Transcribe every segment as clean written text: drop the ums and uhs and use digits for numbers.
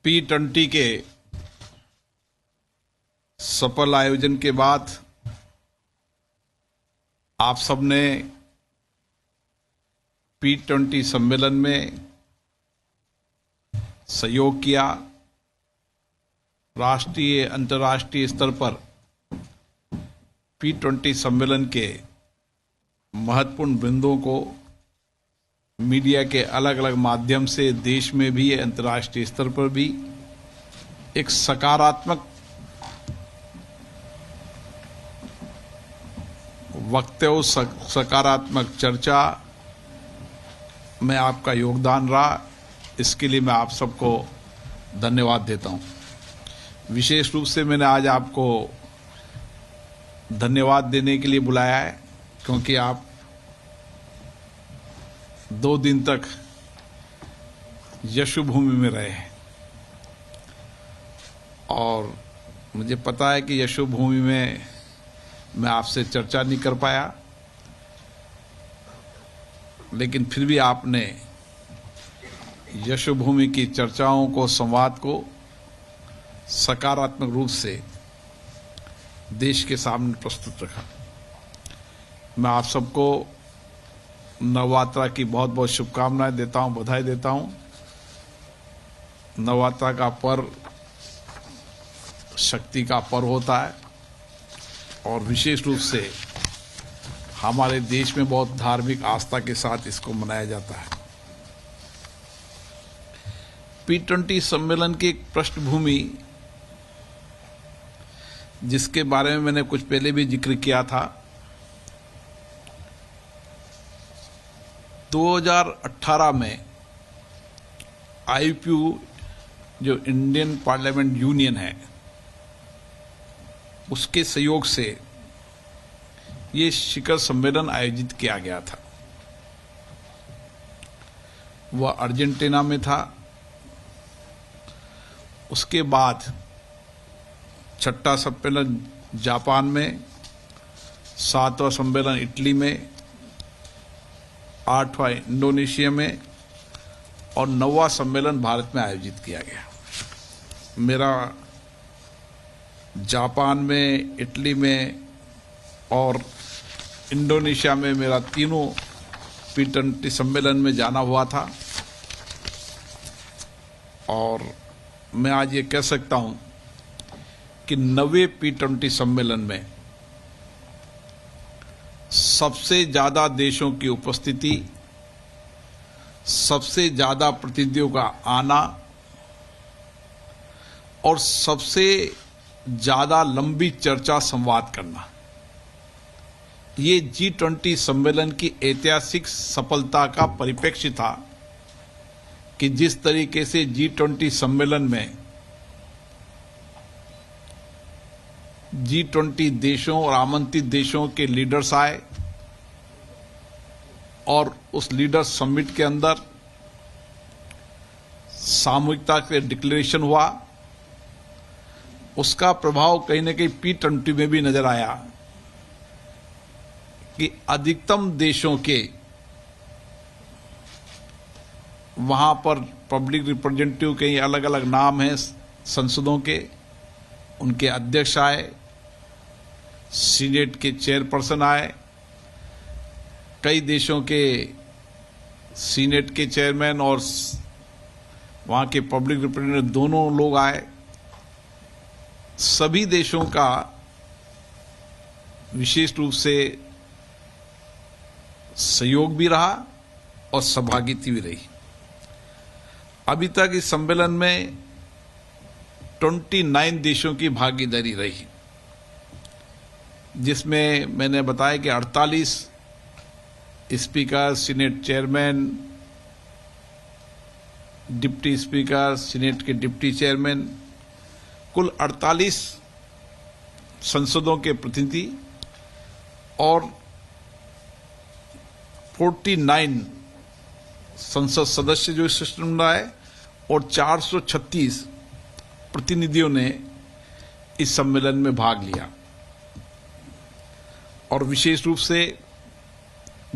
P20 के सफल आयोजन के बाद आप सबने P20 सम्मेलन में सहयोग किया। राष्ट्रीय अंतर्राष्ट्रीय स्तर पर P20 सम्मेलन के महत्वपूर्ण बिंदुओं को मीडिया के अलग अलग माध्यम से देश में भी अंतर्राष्ट्रीय स्तर पर भी एक सकारात्मक वक्तव्य, सकारात्मक चर्चा में आपका योगदान रहा। इसके लिए मैं आप सबको धन्यवाद देता हूं। विशेष रूप से मैंने आज आपको धन्यवाद देने के लिए बुलाया है क्योंकि आप 2 दिन तक यशोभूमि में रहे हैं और मुझे पता है कि यशोभूमि में मैं आपसे चर्चा नहीं कर पाया, लेकिन फिर भी आपने यशोभूमि की चर्चाओं को, संवाद को सकारात्मक रूप से देश के सामने प्रस्तुत रखा। मैं आप सबको नवरात्रा की बहुत बहुत शुभकामनाएं देता हूं, बधाई देता हूं। नवरात्रा का पर्व शक्ति का पर्व होता है और विशेष रूप से हमारे देश में बहुत धार्मिक आस्था के साथ इसको मनाया जाता है। P20 सम्मेलन की एक पृष्ठभूमि जिसके बारे में मैंने कुछ पहले भी जिक्र किया था, 2018 में IPU जो इंडियन पार्लियामेंट यूनियन है उसके सहयोग से ये शिखर सम्मेलन आयोजित किया गया था। वह अर्जेंटीना में था। उसके बाद 6वां सम्मेलन जापान में, 7वां सम्मेलन इटली में, 8वां इंडोनेशिया में और 9वां सम्मेलन भारत में आयोजित किया गया। मेरा जापान में, इटली में और इंडोनेशिया में मेरा तीनों P20 सम्मेलन में जाना हुआ था और मैं आज ये कह सकता हूं कि 9वें P20 सम्मेलन में सबसे ज्यादा देशों की उपस्थिति, सबसे ज्यादा प्रतिनिधियों का आना और सबसे ज्यादा लंबी चर्चा, संवाद करना, ये G20 सम्मेलन की ऐतिहासिक सफलता का परिप्रेक्ष्य था कि जिस तरीके से G20 सम्मेलन में G20 देशों और आमंत्रित देशों के लीडर्स आए और उस लीडर्स समिट के अंदर सामूहिकता के डिक्लेरेशन हुआ। उसका प्रभाव कहीं न कहीं P20 में भी नजर आया कि अधिकतम देशों के वहां पर पब्लिक रिप्रेजेंटेटिव के अलग अलग नाम हैं संसदों के, उनके अध्यक्ष आए, सीनेट के चेयरपर्सन आए, कई देशों के सीनेट के चेयरमैन और वहां के पब्लिक रिप्रेजेंटेटिव दोनों लोग आए। सभी देशों का विशेष रूप से सहयोग भी रहा और सहभागिता भी रही। अभी तक इस सम्मेलन में 29 देशों की भागीदारी रही, जिसमें मैंने बताया कि 48 speaker, senate chairman, deputy speaker, senate के डिप्टी चेयरमैन, कुल 48 संसदों के प्रतिनिधि और 49 संसद सदस्य जो इस सिस्टम में आए और 436 प्रतिनिधियों ने इस सम्मेलन में भाग लिया। और विशेष रूप से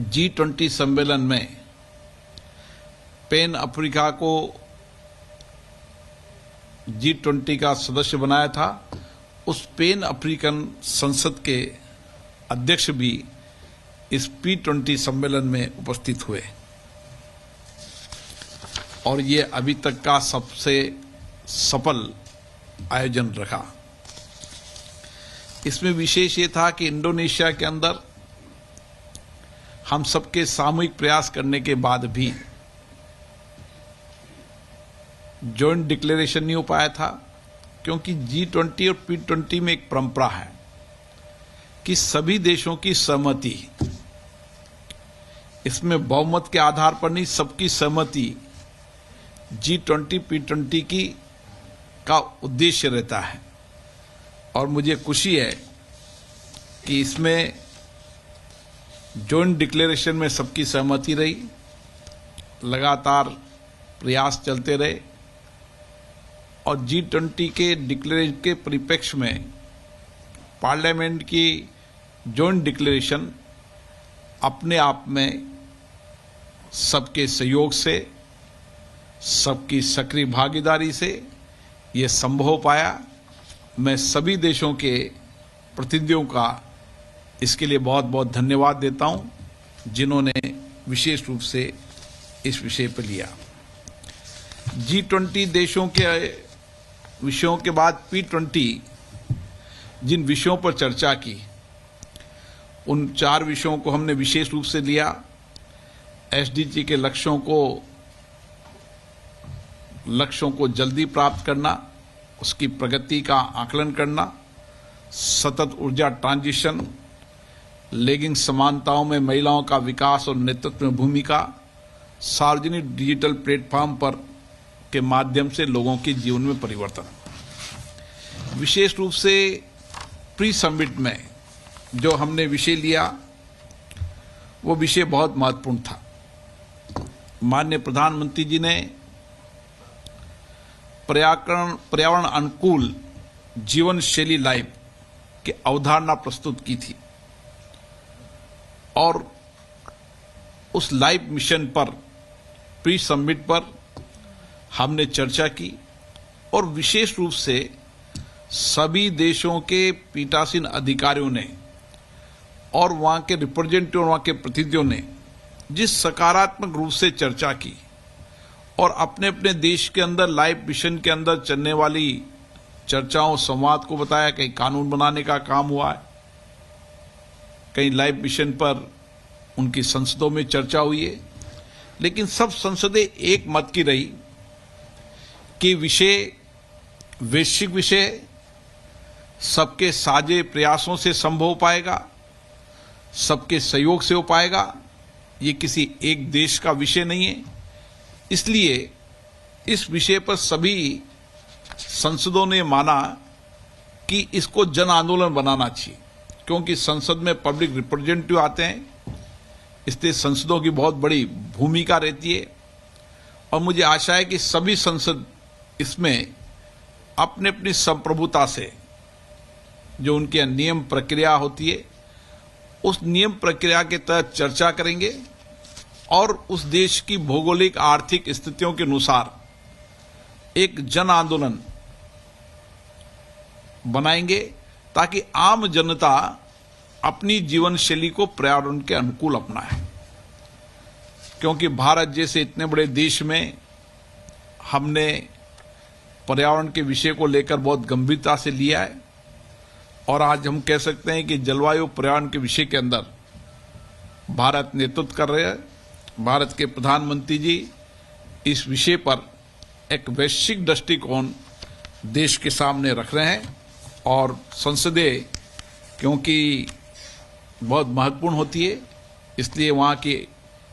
G20 सम्मेलन में पैन अफ्रीका को G20 का सदस्य बनाया था, उस पैन अफ्रीकन संसद के अध्यक्ष भी इस P20 सम्मेलन में उपस्थित हुए और ये अभी तक का सबसे सफल आयोजन रहा। इसमें विशेष ये था कि इंडोनेशिया के अंदर हम सबके सामूहिक प्रयास करने के बाद भी जॉइंट डिक्लेरेशन नहीं हो पाया था, क्योंकि G20 और P20 में एक परंपरा है कि सभी देशों की सहमति, इसमें बहुमत के आधार पर नहीं, सबकी सहमति G20 P20 की का उद्देश्य रहता है। और मुझे खुशी है कि इसमें जॉइंट डिक्लेरेशन में सबकी सहमति रही, लगातार प्रयास चलते रहे और G20 के डिक्लेरेशन के परिप्रेक्ष्य में पार्लियामेंट की जॉइंट डिक्लेरेशन अपने आप में सबके सहयोग से, सबकी सक्रिय भागीदारी से ये संभव हो पाया। मैं सभी देशों के प्रतिनिधियों का इसके लिए बहुत बहुत धन्यवाद देता हूं, जिन्होंने विशेष रूप से इस विषय पर लिया। G20 देशों के विषयों के बाद P20 जिन विषयों पर चर्चा की, उन 4 विषयों को हमने विशेष रूप से लिया। SDG के लक्ष्यों को जल्दी प्राप्त करना, उसकी प्रगति का आकलन करना, सतत ऊर्जा ट्रांजिशन, लैंगिक समानताओं में महिलाओं का विकास और नेतृत्व में भूमिका, सार्वजनिक डिजिटल प्लेटफॉर्म पर के माध्यम से लोगों के जीवन में परिवर्तन। विशेष रूप से प्री समिट में जो हमने विषय लिया, वो विषय बहुत महत्वपूर्ण था। माननीय प्रधानमंत्री जी ने पर्यावरण अनुकूल जीवन शैली लाइफ की अवधारणा प्रस्तुत की थी और उस लाइफ मिशन पर प्री समिट पर हमने चर्चा की और विशेष रूप से सभी देशों के पीठासीन अधिकारियों ने और वहां के रिप्रेजेंटेटिव और वहां के प्रतिनिधियों ने जिस सकारात्मक रूप से चर्चा की और अपने अपने देश के अंदर लाइफ मिशन के अंदर चलने वाली चर्चाओं संवाद को बताया। कहीं कानून बनाने का काम हुआ है, कहीं लाइफ मिशन पर उनकी संसदों में चर्चा हुई है, लेकिन सब संसदें एक मत की रही कि विषय वैश्विक विषय सबके साझे प्रयासों से संभव हो पाएगा, सबके सहयोग से हो पाएगा। ये किसी एक देश का विषय नहीं है, इसलिए इस विषय पर सभी संसदों ने माना कि इसको जन आंदोलन बनाना चाहिए, क्योंकि संसद में पब्लिक रिप्रेजेंटेटिव आते हैं, इसलिए संसदों की बहुत बड़ी भूमिका रहती है। और मुझे आशा है कि सभी संसद इसमें अपने अपनी संप्रभुता से जो उनके नियम प्रक्रिया होती है, उस नियम प्रक्रिया के तहत चर्चा करेंगे और उस देश की भौगोलिक आर्थिक स्थितियों के अनुसार एक जन आंदोलन बनाएंगे, ताकि आम जनता अपनी जीवन शैली को पर्यावरण के अनुकूल अपनाए। क्योंकि भारत जैसे इतने बड़े देश में हमने पर्यावरण के विषय को लेकर बहुत गंभीरता से लिया है और आज हम कह सकते हैं कि जलवायु पर्यावरण के विषय के अंदर भारत नेतृत्व कर रहे हैं। भारत के प्रधानमंत्री जी इस विषय पर एक वैश्विक दृष्टिकोण देश के सामने रख रहे हैं और संसदें क्योंकि बहुत महत्वपूर्ण होती है, इसलिए वहाँ की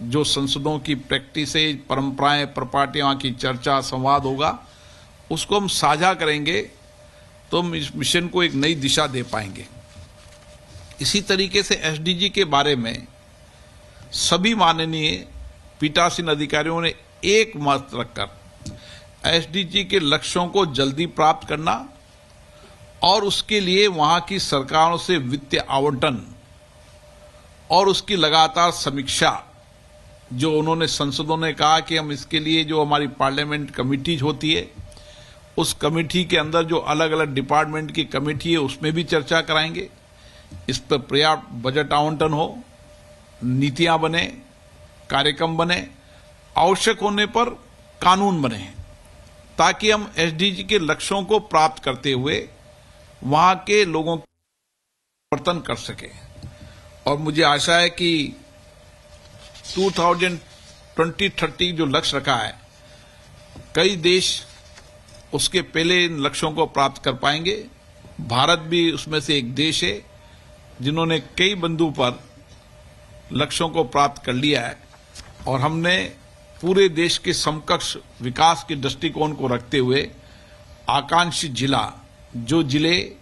जो संसदों की प्रैक्टिस है, परंपराएं, प्रपाटियां, वहाँ की चर्चा संवाद होगा, उसको हम साझा करेंगे तो हम इस मिशन को एक नई दिशा दे पाएंगे। इसी तरीके से SDG के बारे में सभी माननीय पीठासीन अधिकारियों ने एक मत रखकर SDG के लक्ष्यों को जल्दी प्राप्त करना और उसके लिए वहां की सरकारों से वित्तीय आवंटन और उसकी लगातार समीक्षा, जो उन्होंने संसदों ने कहा कि हम इसके लिए जो हमारी पार्लियामेंट कमिटीज होती है उस कमेटी के अंदर जो अलग अलग डिपार्टमेंट की कमेटी है उसमें भी चर्चा कराएंगे। इस पर पर्याप्त बजट आवंटन हो, नीतियां बने, कार्यक्रम बने, आवश्यक होने पर कानून बने, ताकि हम एसडीजी के लक्ष्यों को प्राप्त करते हुए वहां के लोगों का परिवर्तन कर सके। और मुझे आशा है कि 2030 जो लक्ष्य रखा है, कई देश उसके पहले इन लक्ष्यों को प्राप्त कर पाएंगे। भारत भी उसमें से एक देश है जिन्होंने कई बिंदु पर लक्ष्यों को प्राप्त कर लिया है, और हमने पूरे देश के समकक्ष विकास के दृष्टिकोण को रखते हुए आकांक्षी जिला, जो जिले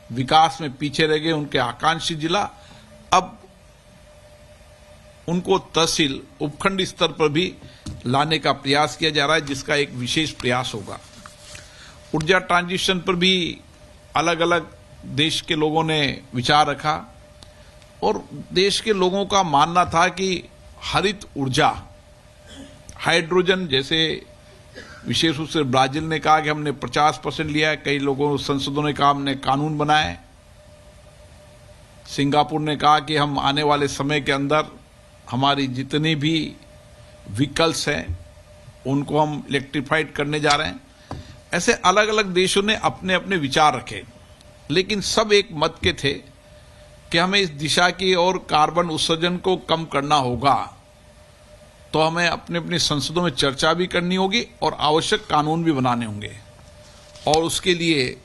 विकास में पीछे रह गए उनके आकांक्षी जिला, अब उनको तहसील उपखंड स्तर पर भी लाने का प्रयास किया जा रहा है, जिसका एक विशेष प्रयास होगा। ऊर्जा ट्रांजिशन पर भी अलग अलग देश के लोगों ने विचार रखा, और देश के लोगों का मानना था कि हरित ऊर्जा, हाइड्रोजन, जैसे विशेष रूप से ब्राजील ने कहा कि हमने 50% लिया है, कई लोगों संसदों ने कहा हमने कानून बनाया है, सिंगापुर ने कहा कि हम आने वाले समय के अंदर हमारी जितनी भी व्हीकल्स हैं उनको हम इलेक्ट्रीफाइड करने जा रहे हैं। ऐसे अलग अलग देशों ने अपने अपने विचार रखे, लेकिन सब एक मत के थे कि हमें इस दिशा की ओर कार्बन उत्सर्जन को कम करना होगा, तो हमें अपने अपनी संसदों में चर्चा भी करनी होगी और आवश्यक कानून भी बनाने होंगे। और उसके लिए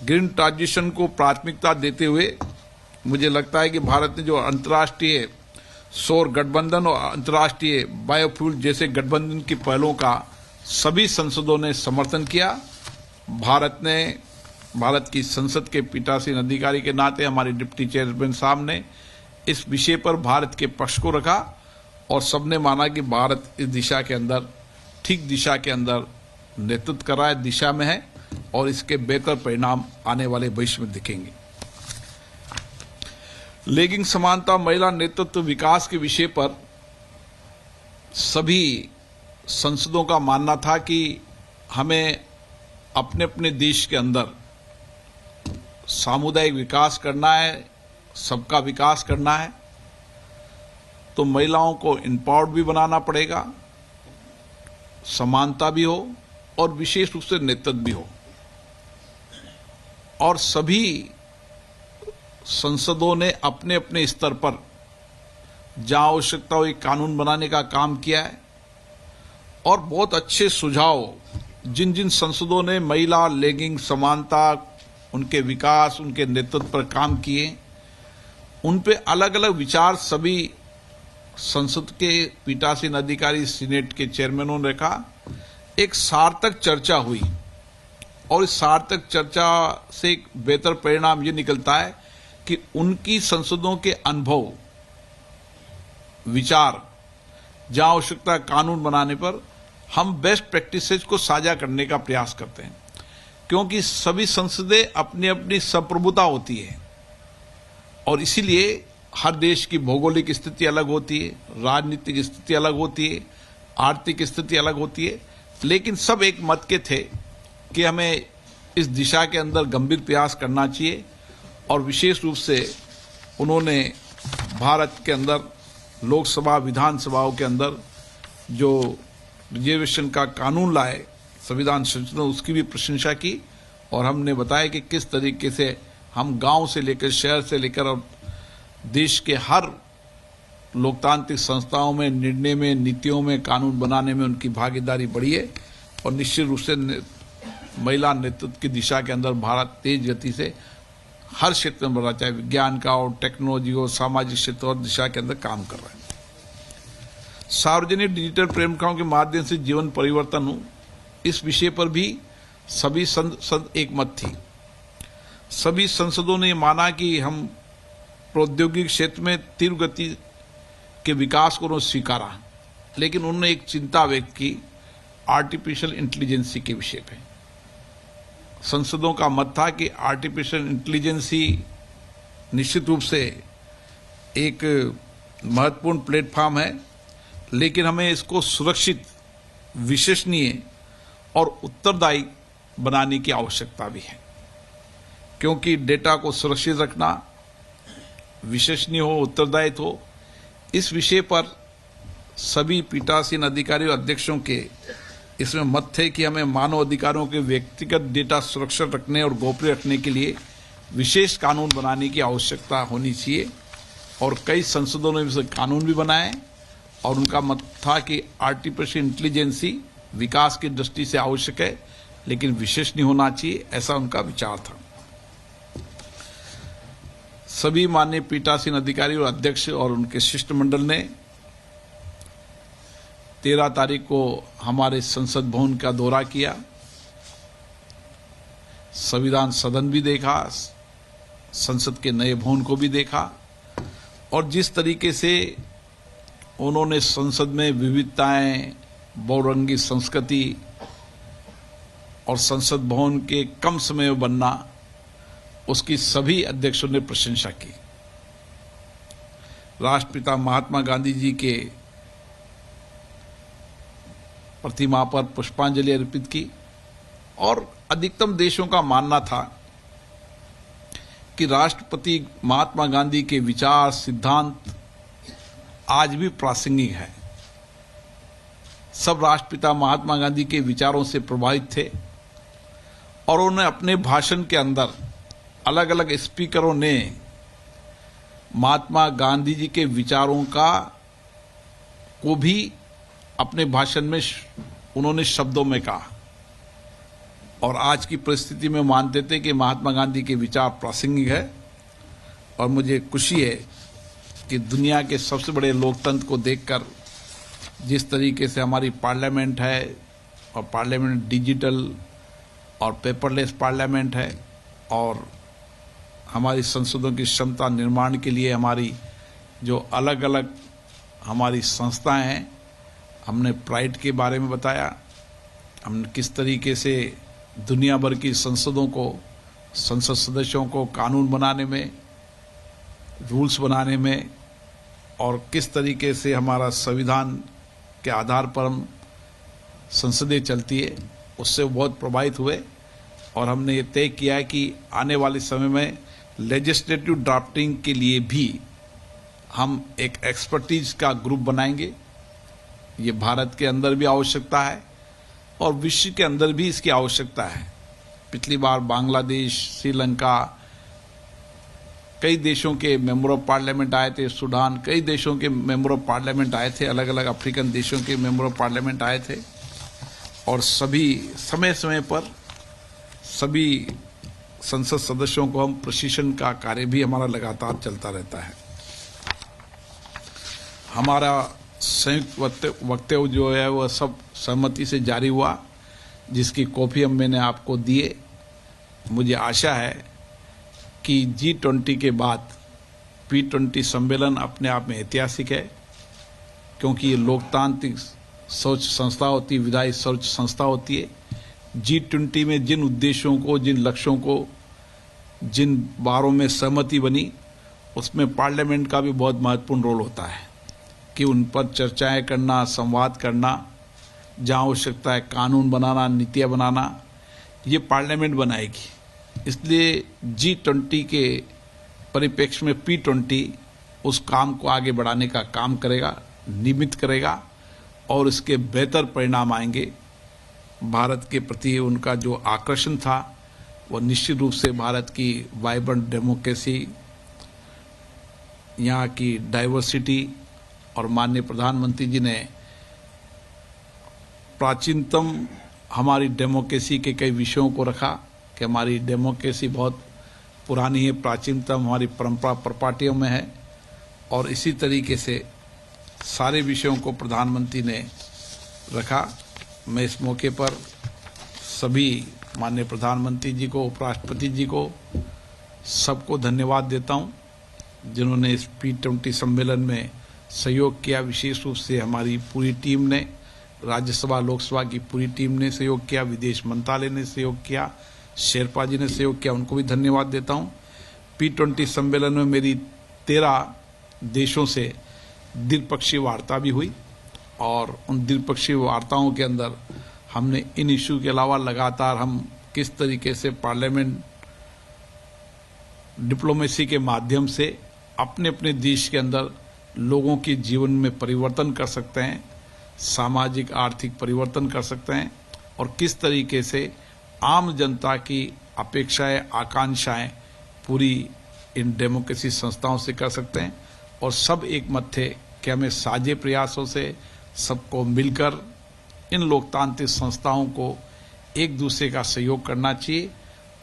ग्रीन ट्रांजिशन को प्राथमिकता देते हुए मुझे लगता है कि भारत ने जो अंतर्राष्ट्रीय सौर गठबंधन और अंतर्राष्ट्रीय बायोफ्यूल जैसे गठबंधन की पहलों का सभी संसदों ने समर्थन किया। भारत की संसद के पीठासीन अधिकारी के नाते हमारे डिप्टी चेयरमैन साहब ने इस विषय पर भारत के पक्ष को रखा, और सबने माना कि भारत इस दिशा के अंदर, ठीक दिशा के अंदर नेतृत्व कर रहा है, दिशा में है, और इसके बेहतर परिणाम आने वाले भविष्य में दिखेंगे। लैंगिक समानता, महिला नेतृत्व, विकास के विषय पर सभी संसदों का मानना था कि हमें अपने अपने देश के अंदर सामुदायिक विकास करना है, सबका विकास करना है, तो महिलाओं को एम्पावर्ड भी बनाना पड़ेगा, समानता भी हो और विशेष रूप से नेतृत्व भी हो। और सभी संसदों ने अपने अपने स्तर पर जहां आवश्यकता हुई कानून बनाने का काम किया है, और बहुत अच्छे सुझाव जिन जिन संसदों ने महिला, लैंगिक समानता, उनके विकास, उनके नेतृत्व पर काम किए, उन पे अलग अलग विचार सभी संसद के पीठासीन अधिकारी, सीनेट के चेयरमैनों ने रखा। एक सार्थक चर्चा हुई, और इस सार्थक चर्चा से एक बेहतर परिणाम ये निकलता है कि उनकी संसदों के अनुभव, विचार, जहां आवश्यकता कानून बनाने पर हम बेस्ट प्रैक्टिसेज को साझा करने का प्रयास करते हैं, क्योंकि सभी संसदें अपनी अपनी संप्रभुता होती है, और इसीलिए हर देश की भौगोलिक स्थिति अलग होती है, राजनीतिक स्थिति अलग होती है, आर्थिक स्थिति अलग होती है, लेकिन सब एक मत के थे कि हमें इस दिशा के अंदर गंभीर प्रयास करना चाहिए। और विशेष रूप से उन्होंने भारत के अंदर लोकसभा, विधानसभाओं के अंदर जो रिजर्वेशन का कानून लाए संविधान संशोधन, उसकी भी प्रशंसा की, और हमने बताया कि किस तरीके से हम गांव से लेकर, शहर से लेकर और देश के हर लोकतांत्रिक संस्थाओं में, निर्णय में, नीतियों में, कानून बनाने में उनकी भागीदारी बढ़ी है। और निश्चित रूप से महिला नेतृत्व की दिशा के अंदर भारत तेज गति से हर क्षेत्र में बढ़ रहा, चाहे विज्ञान का हो, टेक्नोलॉजी हो, सामाजिक क्षेत्र और दिशा के अंदर काम कर रहा है। सार्वजनिक डिजिटल प्रेरणाओं के माध्यम से जीवन परिवर्तन हो, इस विषय पर भी सभी संसद एक मत थी। सभी संसदों ने माना कि हम प्रौद्योगिक क्षेत्र में तीव्र गति के विकास को उन्होंने स्वीकारा, लेकिन उन्होंने एक चिंता व्यक्त की आर्टिफिशियल इंटेलिजेंसी के विषय पे। संसदों का मत था कि आर्टिफिशियल इंटेलिजेंसी निश्चित रूप से एक महत्वपूर्ण प्लेटफॉर्म है, लेकिन हमें इसको सुरक्षित, विश्वसनीय और उत्तरदायी बनाने की आवश्यकता भी है, क्योंकि डेटा को सुरक्षित रखना, विश्वसनीय हो, उत्तरदायित्व हो, इस विषय पर सभी पीठासीन अधिकारियों अध्यक्षों के इसमें मत थे कि हमें मानव अधिकारों के व्यक्तिगत डेटा सुरक्षित रखने और गोपनीय रखने के लिए विशेष कानून बनाने की आवश्यकता होनी चाहिए। और कई संसदों ने इसे कानून भी बनाए और उनका मत था कि आर्टिफिशियल इंटेलिजेंस विकास की दृष्टि से आवश्यक है, लेकिन विशेष नहीं होना चाहिए, ऐसा उनका विचार था। सभी माननीय पीठासीन अधिकारी और अध्यक्ष और उनके शिष्टमंडल ने 13 तारीख को हमारे संसद भवन का दौरा किया, संविधान सदन भी देखा, संसद के नए भवन को भी देखा, और जिस तरीके से उन्होंने संसद में विविधताएं, बहुरंगी संस्कृति और संसद भवन के कम समय में बनना, उसकी सभी अध्यक्षों ने प्रशंसा की। राष्ट्रपिता महात्मा गांधी जी के प्रतिमा पर पुष्पांजलि अर्पित की, और अधिकतम देशों का मानना था कि राष्ट्रपति महात्मा गांधी के विचार, सिद्धांत आज भी प्रासंगिक है। सब राष्ट्रपिता महात्मा गांधी के विचारों से प्रभावित थे और उन्हें अपने भाषण के अंदर अलग अलग स्पीकरों ने महात्मा गांधी जी के विचारों को भी अपने भाषण में उन्होंने शब्दों में कहा, और आज की परिस्थिति में मानते थे कि महात्मा गांधी के विचार प्रासंगिक है। और मुझे खुशी है कि दुनिया के सबसे बड़े लोकतंत्र को देखकर जिस तरीके से हमारी पार्लियामेंट है, और पार्लियामेंट डिजिटल और पेपरलेस पार्लियामेंट है, और हमारी संसदों की क्षमता निर्माण के लिए हमारी जो अलग अलग हमारी संस्थाएं हैं, हमने प्राइड के बारे में बताया, हमने किस तरीके से दुनिया भर की संसदों को, संसद सदस्यों को कानून बनाने में, रूल्स बनाने में, और किस तरीके से हमारा संविधान के आधार पर हम संसदें चलती है, उससे बहुत प्रभावित हुए। और हमने ये तय किया है कि आने वाले समय में लेजिस्लेटिव ड्राफ्टिंग के लिए भी हम एक एक्सपर्टीज का ग्रुप बनाएंगे। ये भारत के अंदर भी आवश्यकता है और विश्व के अंदर भी इसकी आवश्यकता है। पिछली बार बांग्लादेश, श्रीलंका, कई देशों के मेंबर ऑफ पार्लियामेंट आए थे, सूडान, कई देशों के मेंबर ऑफ पार्लियामेंट आए थे, अलग अलग अफ्रीकन देशों के मेंबर ऑफ पार्लियामेंट आए थे, और सभी समय समय पर सभी संसद सदस्यों को हम प्रशिक्षण का कार्य भी हमारा लगातार चलता रहता है। हमारा संयुक्त वक्तव्य जो है वह सब सहमति से जारी हुआ, जिसकी कॉपी हम मैंने आपको दिए। मुझे आशा है कि G20 के बाद P20 सम्मेलन अपने आप में ऐतिहासिक है, क्योंकि ये लोकतांत्रिक सोच संस्था होती है, विधायी सोच संस्था होती है। G20 में जिन उद्देश्यों को, जिन लक्ष्यों को, जिन बारों में सहमति बनी, उसमें पार्लियामेंट का भी बहुत महत्वपूर्ण रोल होता है कि उन पर चर्चाएं करना, संवाद करना, जहां आवश्यकता है कानून बनाना, नीतियां बनाना, ये पार्लियामेंट बनाएगी। इसलिए G20 के परिप्रेक्ष्य में P20 उस काम को आगे बढ़ाने का काम करेगा, नियमित करेगा, और इसके बेहतर परिणाम आएंगे। भारत के प्रति उनका जो आकर्षण था वह निश्चित रूप से भारत की वाइब्रेंट डेमोक्रेसी, यहाँ की डाइवर्सिटी, और माननीय प्रधानमंत्री जी ने प्राचीनतम हमारी डेमोक्रेसी के कई विषयों को रखा कि हमारी डेमोक्रेसी बहुत पुरानी है, प्राचीनतम हमारी परंपरा प्रपाटियों में है, और इसी तरीके से सारे विषयों को प्रधानमंत्री ने रखा। मैं इस मौके पर सभी माननीय प्रधानमंत्री जी को, उपराष्ट्रपति जी को, सबको धन्यवाद देता हूं, जिन्होंने इस P20 सम्मेलन में सहयोग किया। विशेष रूप से हमारी पूरी टीम ने, राज्यसभा लोकसभा की पूरी टीम ने सहयोग किया, विदेश मंत्रालय ने सहयोग किया, शेरपा जी ने सहयोग किया, उनको भी धन्यवाद देता हूं। P20 सम्मेलन में मेरी 13 देशों से द्विपक्षीय वार्ता भी हुई, और उन द्विपक्षीय वार्ताओं के अंदर हमने इन इशू के अलावा लगातार हम किस तरीके से पार्लियामेंट डिप्लोमेसी के माध्यम से अपने अपने देश के अंदर लोगों के जीवन में परिवर्तन कर सकते हैं, सामाजिक आर्थिक परिवर्तन कर सकते हैं, और किस तरीके से आम जनता की अपेक्षाएं आकांक्षाएं पूरी इन डेमोक्रेसी संस्थाओं से कर सकते हैं। और सब एक मत थे कि हमें साझे प्रयासों से सबको मिलकर इन लोकतांत्रिक संस्थाओं को एक दूसरे का सहयोग करना चाहिए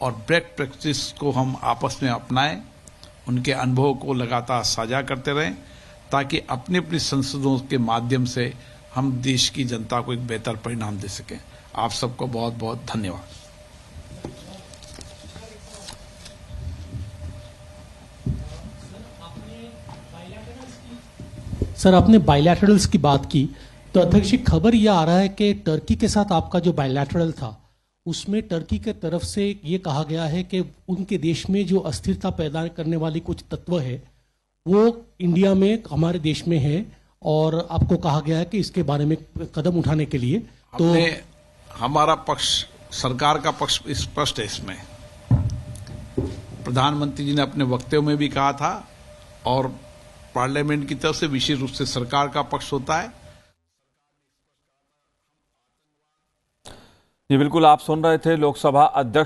और बेस्ट प्रैक्टिस को हम आपस में अपनाएं, उनके अनुभव को लगातार साझा करते रहें, ताकि अपनी अपनी संसदों के माध्यम से हम देश की जनता को एक बेहतर परिणाम दे सकें। आप सबको बहुत बहुत धन्यवाद। सर, आपने बायलैटरल्स की बात की, तो अध्यक्ष जी खबर यह आ रहा है कि टर्की के साथ आपका जो बायलैटरल था उसमें टर्की के तरफ से ये कहा गया है कि उनके देश में जो अस्थिरता पैदा करने वाली कुछ तत्व है वो इंडिया में, हमारे देश में है, और आपको कहा गया है कि इसके बारे में कदम उठाने के लिए तो हमारा पक्ष, सरकार का पक्ष स्पष्ट है। इसमें प्रधानमंत्री जी ने अपने वक्तव्य में भी कहा था और पार्लियामेंट की तरफ से विशेष रूप से सरकार का पक्ष होता है। ये बिल्कुल आप सुन रहे थे लोकसभा अध्यक्ष